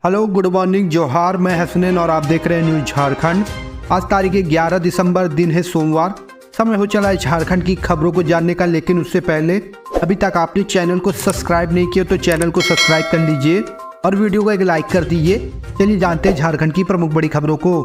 Hello good morning जोहार, मैं हसनैन और आप देख रहे हैं न्यूज झारखंड। आज तारीख 11 दिसंबर, दिन है सोमवार। समय हो चला है झारखंड की खबरों को जानने का, लेकिन उससे पहले अभी तक आपने चैनल को सब्सक्राइब नहीं किया तो चैनल को सब्सक्राइब कर लीजिए और वीडियो को एक लाइक कर दीजिए। चलिए जानते हैं झारखंड की प्रमुख बड़ी खबरों को।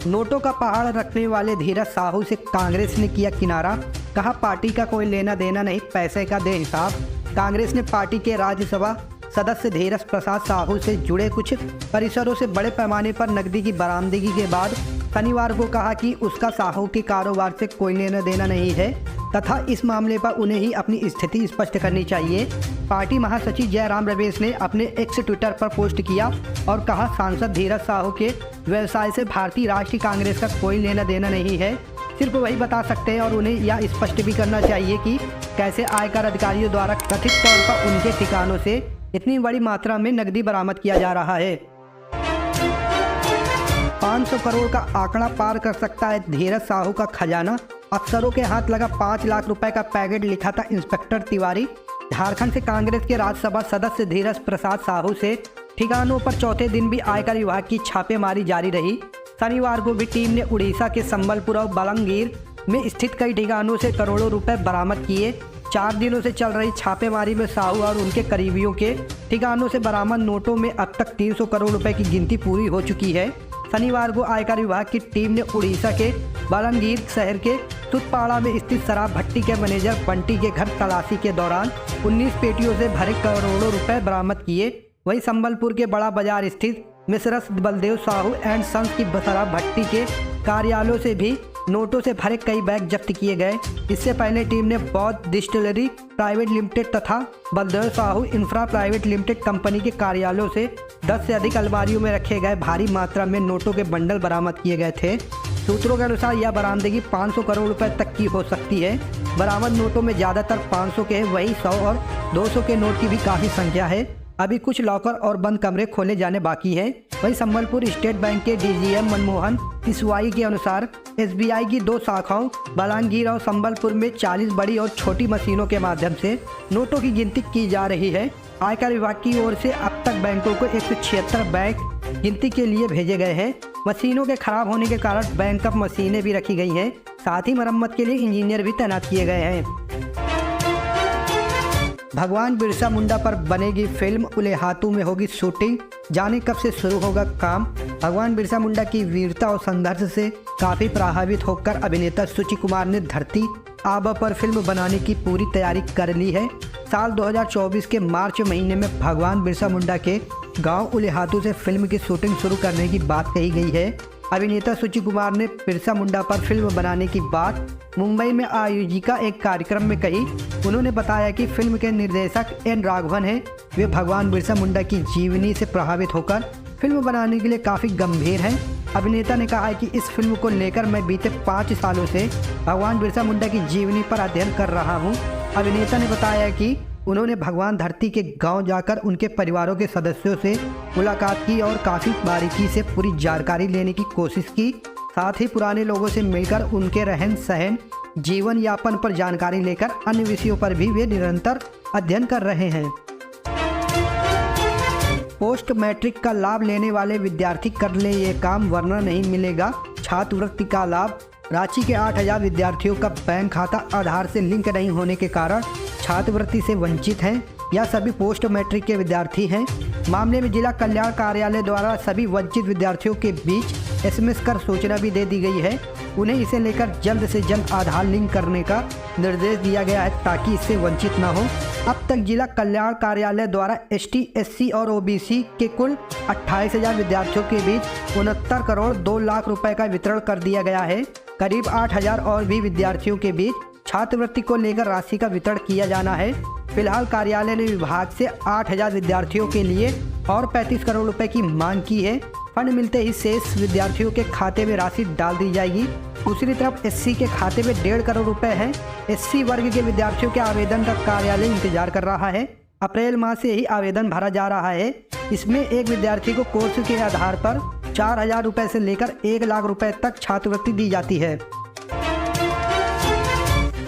नोटों का पहाड़ रखने वाले धीरज साहू से कांग्रेस ने किया किनारा, कहा पार्टी का कोई लेना देना नहीं, पैसे का दे हिसाब। कांग्रेस ने पार्टी के राज्यसभा सदस्य धीरज प्रसाद साहू से जुड़े कुछ परिसरों से बड़े पैमाने पर नकदी की बरामदगी के बाद शनिवार को कहा कि उसका साहू के कारोबार से कोई लेना देना नहीं है तथा इस मामले पर उन्हें ही अपनी स्थिति स्पष्ट करनी चाहिए। पार्टी महासचिव जयराम रमेश ने अपने एक्स ट्विटर पर पोस्ट किया और कहा, सांसद धीरज साहू के व्यवसाय से भारतीय राष्ट्रीय कांग्रेस का कोई लेना देना नहीं है, सिर्फ वही बता सकते हैं और उन्हें यह स्पष्ट भी करना चाहिए कि कैसे आयकर अधिकारियों द्वारा कथित तौर पर उनके ठिकानों से इतनी बड़ी मात्रा में नकदी बरामद किया जा रहा है। 500 करोड़ का आंकड़ा पार कर सकता है धीरज साहू का खजाना, अफसरों के हाथ लगा 5 लाख रुपए का पैकेट, लिखा था इंस्पेक्टर तिवारी। झारखंड से कांग्रेस के राज्यसभा सदस्य धीरज प्रसाद साहू से ठिकानों पर चौथे दिन भी आयकर विभाग की छापेमारी जारी रही। शनिवार को भी टीम ने उड़ीसा के संबलपुर और बलंगीर में स्थित कई ठिकानों से करोड़ों रुपए बरामद किए। 4 दिनों से चल रही छापेमारी में साहू और उनके करीबियों के ठिकानों से बरामद नोटों में अब तक 300 करोड़ रुपए की गिनती पूरी हो चुकी है। शनिवार को आयकर विभाग की टीम ने उड़ीसा के बलंगीर शहर के तुतपाड़ा में स्थित शराब भट्टी के मैनेजर बंटी के घर तलाशी के दौरान 19 पेटियों से भरे करोड़ों रुपए बरामद किए। वहीं संबलपुर के बड़ा बाजार स्थित मिश्रस बलदेव साहू एंड सन्स की शराब भट्टी के कार्यालयों से भी नोटों से भरे कई बैग जब्त किए गए। इससे पहले टीम ने बौद्ध डिस्टिलरी प्राइवेट लिमिटेड तथा Baldev Sahu infra private limited company के कार्यालयों से 10 से अधिक अलमारियों में रखे गए भारी मात्रा में नोटों के बंडल बरामद किए गए थे। सूत्रों के अनुसार यह बरामदगी 500 करोड़ रुपए तक की हो सकती है। बरामद नोटों में ज़्यादातर 500 के, वही 100 और 200 के नोट की भी काफ़ी संख्या है। अभी कुछ लॉकर और बंद कमरे खोले जाने बाकी हैं। वहीं संबलपुर स्टेट बैंक के डीजीएम मनमोहन तिसवाई के अनुसार एसबीआई की 2 शाखाओं बलांगीर और संबलपुर में 40 बड़ी और छोटी मशीनों के माध्यम से नोटों की गिनती की जा रही है। आयकर विभाग की ओर से अब तक बैंकों को 176 बैंक गिनती के लिए भेजे गए हैं। मशीनों के खराब होने के कारण बैंकअप मशीनें भी रखी गई हैं, साथ ही मरम्मत के लिए इंजीनियर भी तैनात किए गए हैं। भगवान बिरसा मुंडा पर बनेगी फिल्म, उलेहातू में होगी शूटिंग, जाने कब से शुरू होगा काम। भगवान बिरसा मुंडा की वीरता और संघर्ष से काफ़ी प्रभावित होकर अभिनेता सुचि कुमार ने धरती आबा पर फिल्म बनाने की पूरी तैयारी कर ली है। साल 2024 के मार्च महीने में भगवान बिरसा मुंडा के गांव उलेहातू से फिल्म की शूटिंग शुरू करने की बात कही गई है। अभिनेता सुचि कुमार ने बिरसा मुंडा पर फिल्म बनाने की बात मुंबई में आयोजिका एक कार्यक्रम में कही। उन्होंने बताया कि फिल्म के निर्देशक एन राघवन हैं। वे भगवान बिरसा मुंडा की जीवनी से प्रभावित होकर फिल्म बनाने के लिए काफ़ी गंभीर हैं। अभिनेता ने कहा है कि इस फिल्म को लेकर मैं बीते 5 सालों से भगवान बिरसा मुंडा की जीवनी पर अध्ययन कर रहा हूँ। अभिनेता ने बताया कि उन्होंने भगवान धरती के गांव जाकर उनके परिवारों के सदस्यों से मुलाकात की और काफ़ी बारीकी से पूरी जानकारी लेने की कोशिश की। साथ ही पुराने लोगों से मिलकर उनके रहन सहन, जीवन यापन पर जानकारी लेकर अन्य विषयों पर भी वे निरंतर अध्ययन कर रहे हैं। पोस्ट मैट्रिक का लाभ लेने वाले विद्यार्थी कर ले ये काम, वरना नहीं मिलेगा छात्रवृत्ति का लाभ। रांची के 8000 विद्यार्थियों का बैंक खाता आधार से लिंक नहीं होने के कारण छात्रवृत्ति से वंचित हैं। यह सभी पोस्ट मैट्रिक के विद्यार्थी हैं। मामले में जिला कल्याण कार्यालय द्वारा सभी वंचित विद्यार्थियों के बीच SMS कर सूचना भी दे दी गई है। उन्हें इसे लेकर जल्द से जल्द आधार लिंक करने का निर्देश दिया गया है ताकि इससे वंचित न हो। अब तक जिला कल्याण कार्यालय द्वारा ST, SC और OBC के कुल 28,000 विद्यार्थियों के बीच 69 करोड़ 2 लाख रुपए का वितरण कर दिया गया है। करीब 8,000 और भी विद्यार्थियों के बीच छात्रवृत्ति को लेकर राशि का वितरण किया जाना है। फिलहाल कार्यालय ने विभाग से 8,000 विद्यार्थियों के लिए और 35 करोड़ रुपए की मांग की है। फंड मिलते ही शेष विद्यार्थियों के खाते में राशि डाल दी जाएगी। दूसरी तरफ SC के खाते में 1.5 करोड़ रुपए है। SC वर्ग के विद्यार्थियों के आवेदन का कार्यालय इंतजार कर रहा है। अप्रैल माह से ही आवेदन भरा जा रहा है। इसमें एक विद्यार्थी को कोर्स के आधार पर 4,000 रुपये से लेकर 1 लाख रुपए तक छात्रवृत्ति दी जाती है।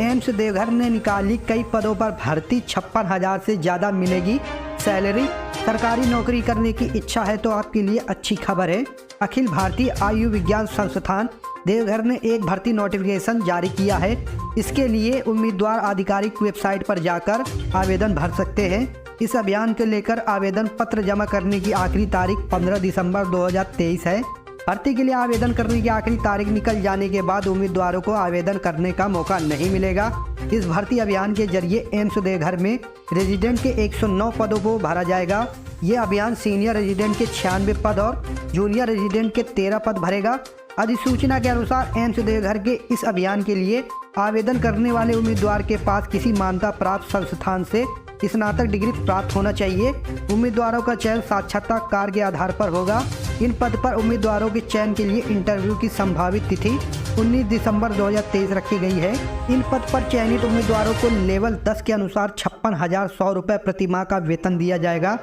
एम्स देवघर ने निकाली कई पदों पर भर्ती, 56,000 से ज़्यादा मिलेगी सैलरी। सरकारी नौकरी करने की इच्छा है तो आपके लिए अच्छी खबर है। अखिल भारतीय आयुर्विज्ञान संस्थान देवघर ने एक भर्ती नोटिफिकेशन जारी किया है। इसके लिए उम्मीदवार आधिकारिक वेबसाइट पर जाकर आवेदन भर सकते हैं। इस अभियान को लेकर आवेदन पत्र जमा करने की आखिरी तारीख 15 दिसंबर 2023 है। भर्ती के लिए आवेदन करने की आखिरी तारीख निकल जाने के बाद उम्मीदवारों को आवेदन करने का मौका नहीं मिलेगा। इस भर्ती अभियान के जरिए एम्स देवघर में रेजिडेंट के 109 पदों को भरा जाएगा। ये अभियान सीनियर रेजिडेंट के 96 पद और जूनियर रेजिडेंट के 13 पद भरेगा। अधिसूचना के अनुसार एम्स देवघर के इस अभियान के लिए आवेदन करने वाले उम्मीदवार के पास किसी मान्यता प्राप्त संस्थान से स्नातक डिग्री प्राप्त होना चाहिए। उम्मीदवारों का चयन साक्षात्कार के आधार पर होगा। इन पद पर उम्मीदवारों के चयन के लिए इंटरव्यू की संभावित तिथि 19 दिसंबर 2023 रखी गई है। इन पद पर चयनित उम्मीदवारों को लेवल 10 के अनुसार 56,100 रुपये प्रति माह का वेतन दिया जाएगा।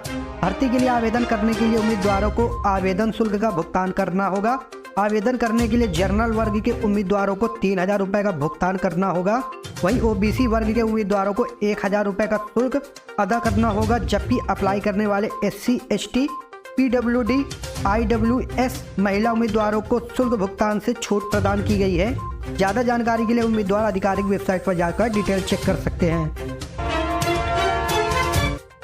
भर्ती के लिए आवेदन करने के लिए उम्मीदवारों को आवेदन शुल्क का भुगतान करना होगा। आवेदन करने के लिए जनरल वर्ग के उम्मीदवारों को 3,000 रुपये का भुगतान करना होगा। वहीं ओबीसी वर्ग के उम्मीदवारों को 1,000 रुपये का शुल्क अदा करना होगा, जबकि अप्लाई करने वाले SC, ST, PWD, IWS महिला उम्मीदवारों को शुल्क भुगतान से छूट प्रदान की गई है। ज़्यादा जानकारी के लिए उम्मीदवार आधिकारिक वेबसाइट पर जाकर डिटेल चेक कर सकते हैं।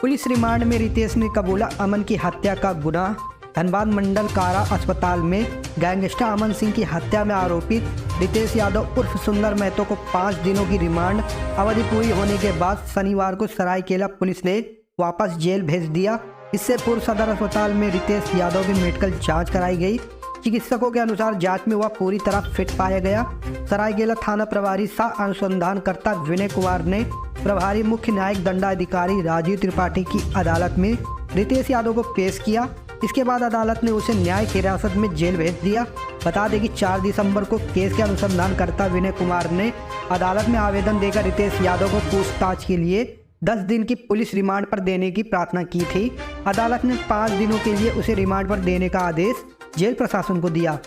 पुलिस रिमांड में रितेश ने कबूला अमन की हत्या का गुनाह। धनबाद मंडल कारा अस्पताल में गैंगस्टर अमन सिंह की हत्या में आरोपित रितेश यादव उर्फ सुंदर महतो को 5 दिनों की रिमांड अवधि पूरी होने के बाद शनिवार को सरायकेला पुलिस ने वापस जेल भेज दिया। इससे पूर्व सदर अस्पताल में रितेश यादव की मेडिकल जांच कराई गई। चिकित्सकों के अनुसार जांच में वह पूरी तरह फिट पाया गया। सरायकेला थाना प्रभारी सह अनुसंधानकर्ता विनय कुमार ने प्रभारी मुख्य न्यायिक दंडाधिकारी राजीव त्रिपाठी की अदालत में रितेश यादव को पेश किया। इसके बाद अदालत ने उसे न्यायिक हिरासत में जेल भेज दिया। बता दें कि 4 दिसंबर को केस के अनुसंधानकर्ता विनय कुमार ने अदालत में आवेदन देकर रितेश यादव को पूछताछ के लिए 10 दिन की पुलिस रिमांड पर देने की प्रार्थना की थी। अदालत ने 5 दिनों के लिए उसे रिमांड पर देने का आदेश जेल प्रशासन को दिया।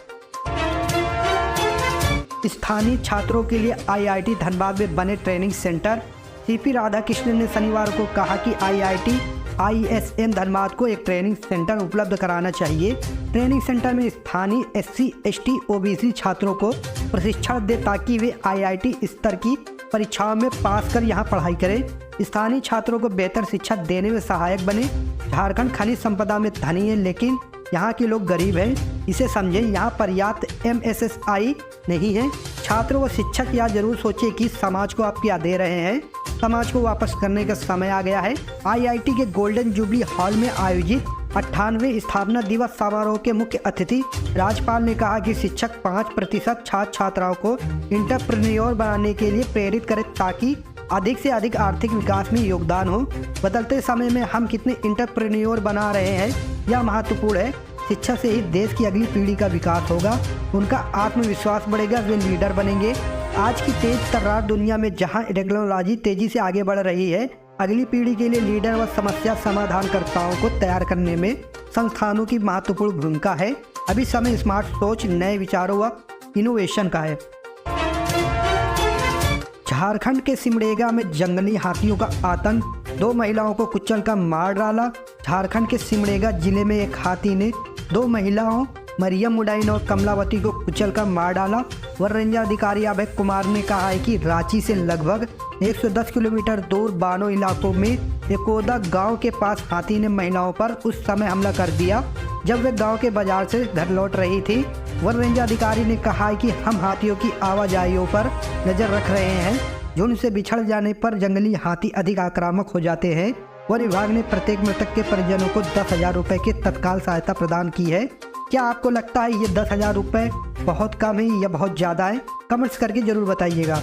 स्थानीय छात्रों के लिए IIT धनबाद में बने ट्रेनिंग सेंटर। CP राधाकृष्णन ने शनिवार को कहा कि IIT ISM धनबाद को एक ट्रेनिंग सेंटर उपलब्ध कराना चाहिए। ट्रेनिंग सेंटर में स्थानीय SC, ST, OBC छात्रों को प्रशिक्षण दे ताकि वे IIT स्तर की परीक्षाओं में पास कर यहां पढ़ाई करें। स्थानीय छात्रों को बेहतर शिक्षा देने में सहायक बने। झारखंड खनिज संपदा में धनी है, लेकिन यहाँ के लोग गरीब हैं। इसे समझें, यहाँ पर्याप्त MSSI नहीं है। छात्र व शिक्षक यह जरूर सोचे कि समाज को आप क्या दे रहे हैं। समाज को वापस करने का समय आ गया है। IIT के गोल्डन जुबली हॉल में आयोजित 98वें स्थापना दिवस समारोह के मुख्य अतिथि राज्यपाल ने कहा कि शिक्षक 5% छात्र छात्राओं को इंटरप्रेन्योर बनाने के लिए प्रेरित करें ताकि अधिक से अधिक आर्थिक विकास में योगदान हो। बदलते समय में हम कितने इंटरप्रेन्योर बना रहे हैं, यह महत्वपूर्ण है। शिक्षा से ही देश की अगली पीढ़ी का विकास होगा, उनका आत्मविश्वास बढ़ेगा, वे लीडर बनेंगे। आज की तेज तर्रार दुनिया में जहां टेक्नोलॉजी तेजी से आगे बढ़ रही है, अगली पीढ़ी के लिए लीडर व समस्या समाधानकर्ताओं को तैयार करने में संस्थानों की महत्वपूर्ण भूमिका है। अभी समय स्मार्ट सोच, नए विचारों व इनोवेशन का है। झारखंड के सिमडेगा में जंगली हाथियों का आतंक, 2 महिलाओं को कुचल कर मार डाला। झारखंड के सिमडेगा जिले में एक हाथी ने 2 महिलाओं मरियम मुडाइन और कमलावती को कुचल कर मार डाला। वन रेंज अधिकारी अभय कुमार ने कहा है कि रांची से लगभग 110 किलोमीटर दूर बानो इलाकों में एकोदा गांव के पास हाथी ने महिलाओं पर उस समय हमला कर दिया जब वे गांव के बाजार से घर लौट रही थी। वन रेंज अधिकारी ने कहा है कि हम हाथियों की आवाजाइयों पर नजर रख रहे हैं। झुंड से बिछड़ जाने पर जंगली हाथी अधिक आक्रामक हो जाते हैं। वन विभाग ने प्रत्येक मृतक के परिजनों को 10,000 रुपये की तत्काल सहायता प्रदान की है। क्या आपको लगता है ये 10,000 रुपये बहुत कम है या बहुत ज़्यादा है? कमेंट्स करके जरूर बताइएगा।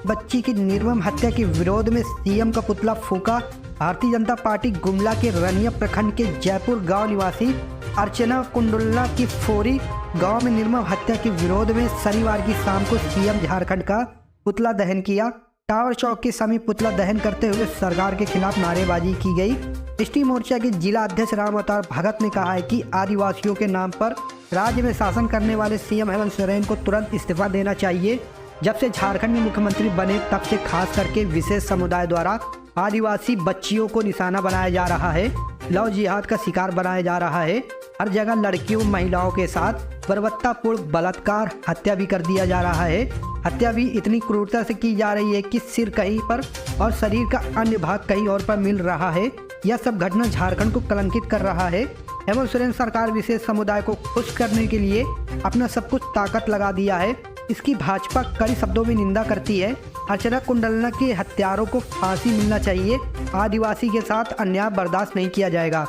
बच्ची की निर्मम हत्या के विरोध में सीएम का पुतला फूका। भारतीय जनता पार्टी गुमला के रनिया प्रखंड के जयपुर गांव निवासी अर्चना कुंडुल्ला की फोरी गांव में निर्मम हत्या के विरोध में शनिवार की शाम को सीएम झारखंड का पुतला दहन किया। टावर चौक के समीप पुतला दहन करते हुए सरकार के खिलाफ नारेबाजी की गई। एसटी मोर्चा के जिला अध्यक्ष राम अवतार भगत ने कहा है कि आदिवासियों के नाम पर राज्य में शासन करने वाले सीएम हेमंत सोरेन को तुरंत इस्तीफा देना चाहिए। जब से झारखंड में मुख्यमंत्री बने तब से खास करके विशेष समुदाय द्वारा आदिवासी बच्चियों को निशाना बनाया जा रहा है, लव जिहाद का शिकार बनाया जा रहा है। हर जगह लड़कियों महिलाओं के साथ बर्बरतापूर्ण बलात्कार हत्या भी कर दिया जा रहा है। हत्या भी इतनी क्रूरता से की जा रही है कि सिर कहीं पर और शरीर का अन्य भाग कहीं और पर मिल रहा है। यह सब घटना झारखंड को कलंकित कर रहा है। हेमंत सोरेन सरकार विशेष समुदाय को खुश करने के लिए अपना सब कुछ ताकत लगा दिया है। इसकी भाजपा कड़ी शब्दों में निंदा करती है। अर्चना कुंडलना के हत्यारों को फांसी मिलना चाहिए। आदिवासी के साथ अन्याय बर्दाश्त नहीं किया जाएगा।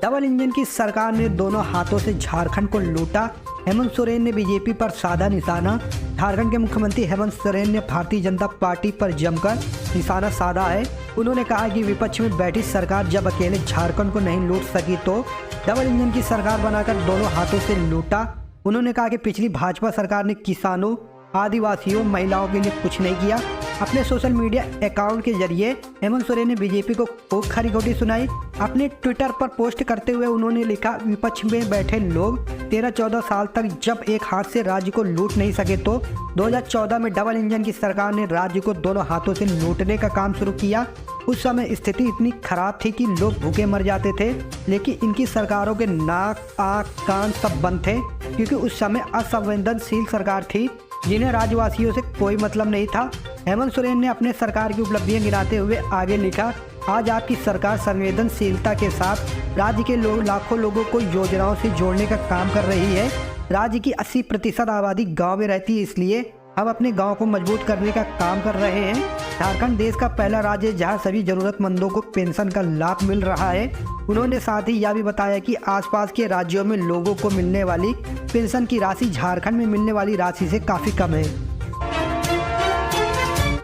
डबल इंजन की सरकार ने दोनों हाथों से झारखंड को लूटा। हेमंत सोरेन ने बीजेपी पर साधा निशाना। झारखंड के मुख्यमंत्री हेमंत सोरेन ने भारतीय जनता पार्टी पर जमकर निशाना साधा है। उन्होंने कहा कि विपक्ष में बैठी सरकार जब अकेले झारखंड को नहीं लूट सकी तो डबल इंजन की सरकार बनाकर दोनों हाथों से लूटा। उन्होंने कहा कि पिछली भाजपा सरकार ने किसानों, आदिवासियों, महिलाओं के लिए कुछ नहीं किया। अपने सोशल मीडिया अकाउंट के जरिए हेमंत सोरेन ने बीजेपी को खूब खरी खोटी सुनाई। अपने ट्विटर पर पोस्ट करते हुए उन्होंने लिखा, विपक्ष में बैठे लोग 13-14 साल तक जब एक हाथ से राज्य को लूट नहीं सके तो 2014 में डबल इंजन की सरकार ने राज्य को दोनों हाथों से लूटने का काम शुरू किया। उस समय स्थिति इतनी खराब थी कि लोग भूखे मर जाते थे, लेकिन इनकी सरकारों के नाक, आँख, कान सब बंद थे, क्योंकि उस समय असंवेदनशील सरकार थी जिन्हें राज्यवासियों से कोई मतलब नहीं था। हेमंत सोरेन ने अपने सरकार की उपलब्धियां गिनाते हुए आगे लिखा, आज आपकी सरकार संवेदनशीलता के साथ राज्य के लाखों लोगों को योजनाओं से जोड़ने का काम कर रही है। राज्य की 80% आबादी गांव में रहती है, इसलिए हम अपने गांव को मजबूत करने का काम कर रहे हैं। झारखंड देश का पहला राज्य है जहां सभी जरूरतमंदों को पेंशन का लाभ मिल रहा है। उन्होंने साथ ही यह भी बताया कि आसपास के राज्यों में लोगों को मिलने वाली पेंशन की राशि झारखंड में मिलने वाली राशि से काफ़ी कम है।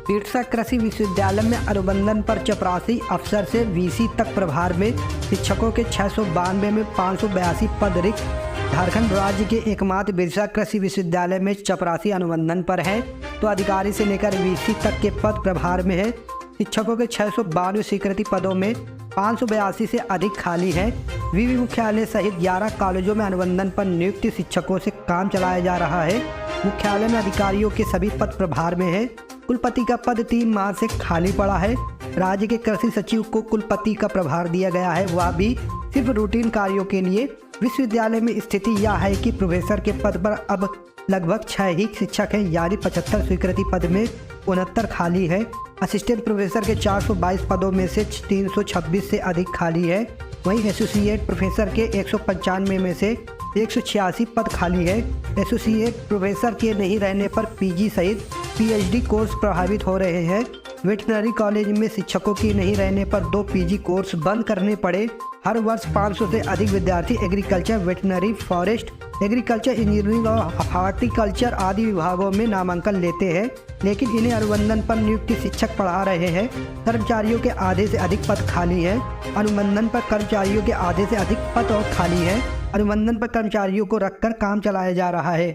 बिरसा कृषि विश्वविद्यालय में अनुबंधन पर चपरासी अफसर से वीसी तक प्रभार में शिक्षकों के 692 में 582 पद रिक्त। झारखंड राज्य के एकमात्र बिरसा कृषि विश्वविद्यालय में चपरासी अनुबंधन पर है तो अधिकारी से लेकर वीसी तक के पद प्रभार में है। शिक्षकों के 692 स्वीकृति पदों में 582 से अधिक खाली है। विवि मुख्यालय सहित 11 कॉलेजों में अनुबंधन पर नियुक्त शिक्षकों से काम चलाया जा रहा है। मुख्यालय में अधिकारियों के सभी पद प्रभार में है। कुलपति का पद 3 माह से खाली पड़ा है। राज्य के कृषि सचिव को कुलपति का प्रभार दिया गया है, वह भी सिर्फ रूटीन कार्यों के लिए। विश्वविद्यालय में स्थिति यह है कि प्रोफेसर के पद पर अब लगभग 6 ही शिक्षक हैं, यानी 75 स्वीकृति पद में 69 खाली है। असिस्टेंट प्रोफेसर के 422 पदों में से 326 से अधिक खाली है। वहीं एसोसिएट प्रोफेसर के 195 में से 186 पद खाली है। एसोसिएट प्रोफेसर के नहीं रहने पर पीजी सहित पीएचडी कोर्स प्रभावित हो रहे हैं। वेटनरी कॉलेज में शिक्षकों की नहीं रहने पर 2 पीजी कोर्स बंद करने पड़े। हर वर्ष 500 से अधिक विद्यार्थी agriculture, veterinary, forest, agriculture engineering और हॉर्टिकल्चर आदि विभागों में नामांकन लेते हैं, लेकिन इन्हें अनुबंधन पर नियुक्त शिक्षक पढ़ा रहे हैं। कर्मचारियों के आधे से अधिक पद खाली हैं। अनुबंधन पर कर्मचारियों के आधे से अधिक पद और खाली हैं। अनुबंधन पर कर्मचारियों को रखकर काम चलाया जा रहा है।